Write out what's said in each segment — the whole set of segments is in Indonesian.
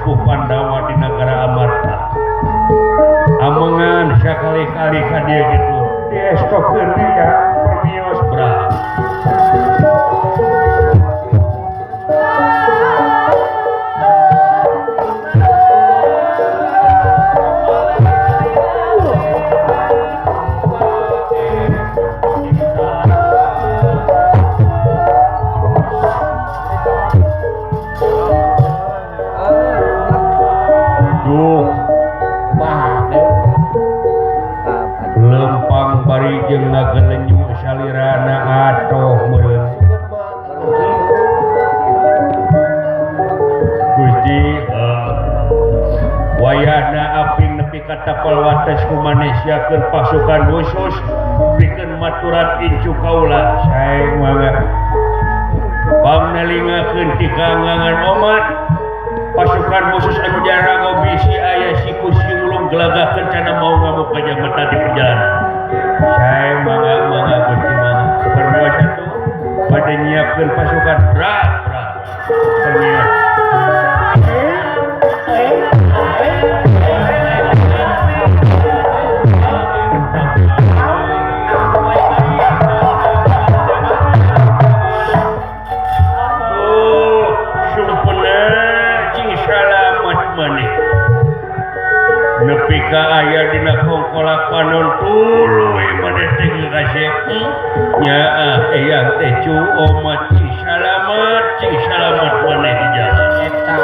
suku Pandawa di negara Amarta. Amengan sakali-kali ka dieu kitu. Diestokeun ya permios brah. Lempang bari jeung ngagelenyu salirana atoh meureun. Gusti wayahna aping nepi ka tapal wates kumanesiakeun pasukan khusus pikeun maturan incu kaula sae mangga pangnalingakeun ti kaangangan omat pasukan khusus anu jarago bisi aya siku siulung gelagahkeun cenah mau ngamuk ka jabatan di perjalanan. Sae mangga Gusti mangga permios atuh bade nyiapkeun pasukan berat permios. Nepi ka aya dina kongkolak panon tuluy maneh teh kasih nyaah eyang teh cu omat cing salamat maneh di jalan eta.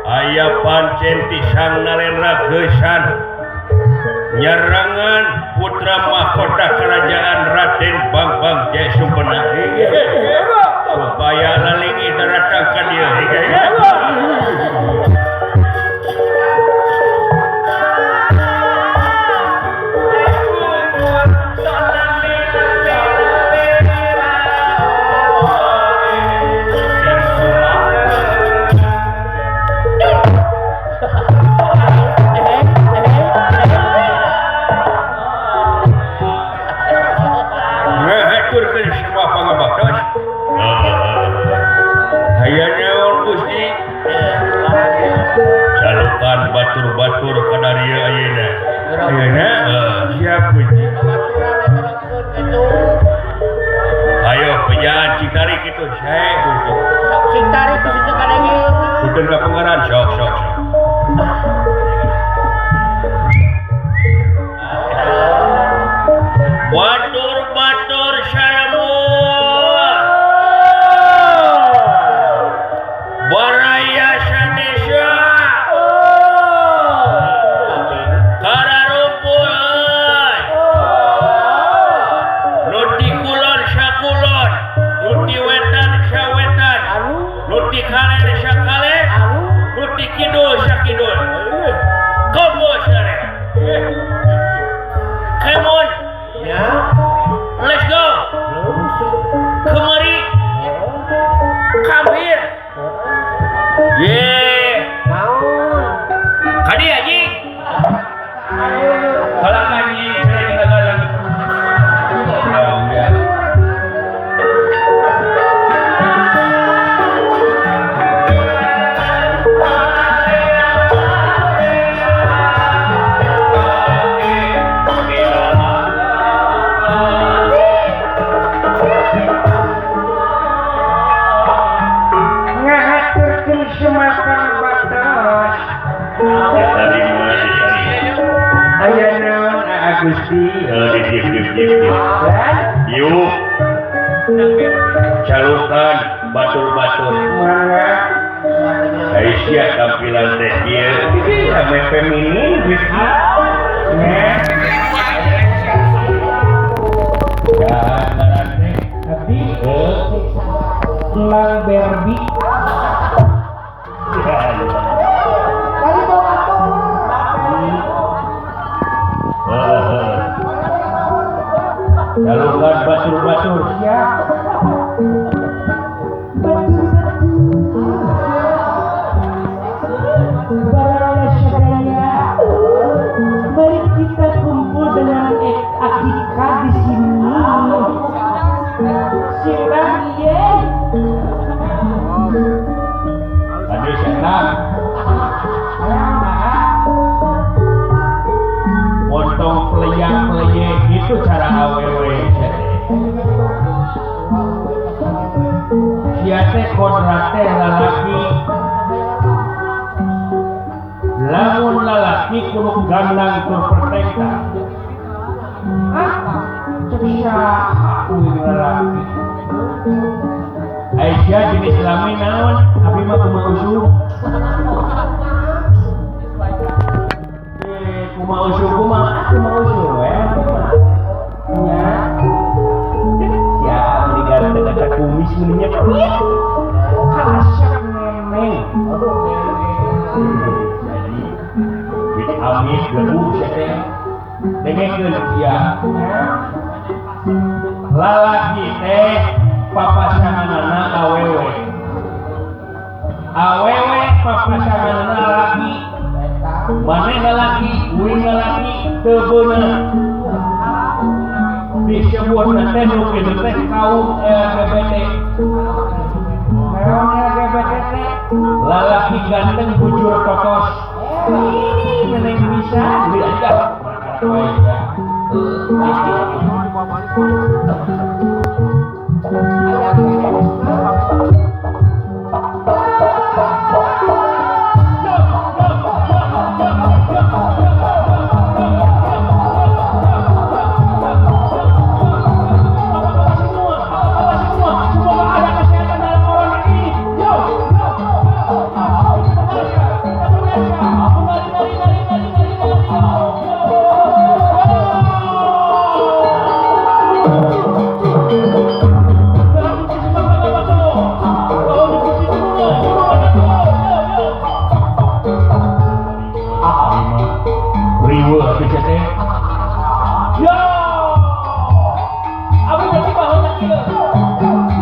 Aya pancen pisang nalendra geusan nyerangan putra mahkota kerajaan Raden Bangbang Jayasumpenah supaya lalingi daratang ka dieu. Batur kadaria ayeuna. Siap Gusti. Ayo pejaan Citari kitu sae Gusti. Citari kitu kadenge. Udah ka pengaran sok. Batur salamun. Baraya Sanesha. Kidul sakidul komo sare come on ya let's go kemari come here naon kadi aji halakan ni saya Gusti. Yuk. Calukan batur-batur. Mangga. Aisyah tampilan teh ieu. Ame feminin Gusti. Jangan teh. Tapi Lang Berbi. Calukan batur-batur. Ya. Barangnya syadaya. Mari kita kumpul dengan akikah di sini. Siapa dia? Ade setan. Potong peleyang-peleyang itu cara awewe siate kodrate lalaki lamun lalaki kudu gandang tur perteka Bisa aku lalaki. Aisyah jenis kelamin naon abi mah kumaha usum kumaha usum Ya. ya diganda-ganda kumis meninya Kasak neneng. jadi bit amis gebu teh dengekeun ya lalaki teh papasanganana awewe papasanganana lalaki maneh lalaki uing lalaki teu beuneu disebut teh nu kitu teh kaum LGBT Naon LGBT? lalaki ganteng bujur totos Neneng bisa. diajak riweuh atuh teh yo abi berarti baheula kieu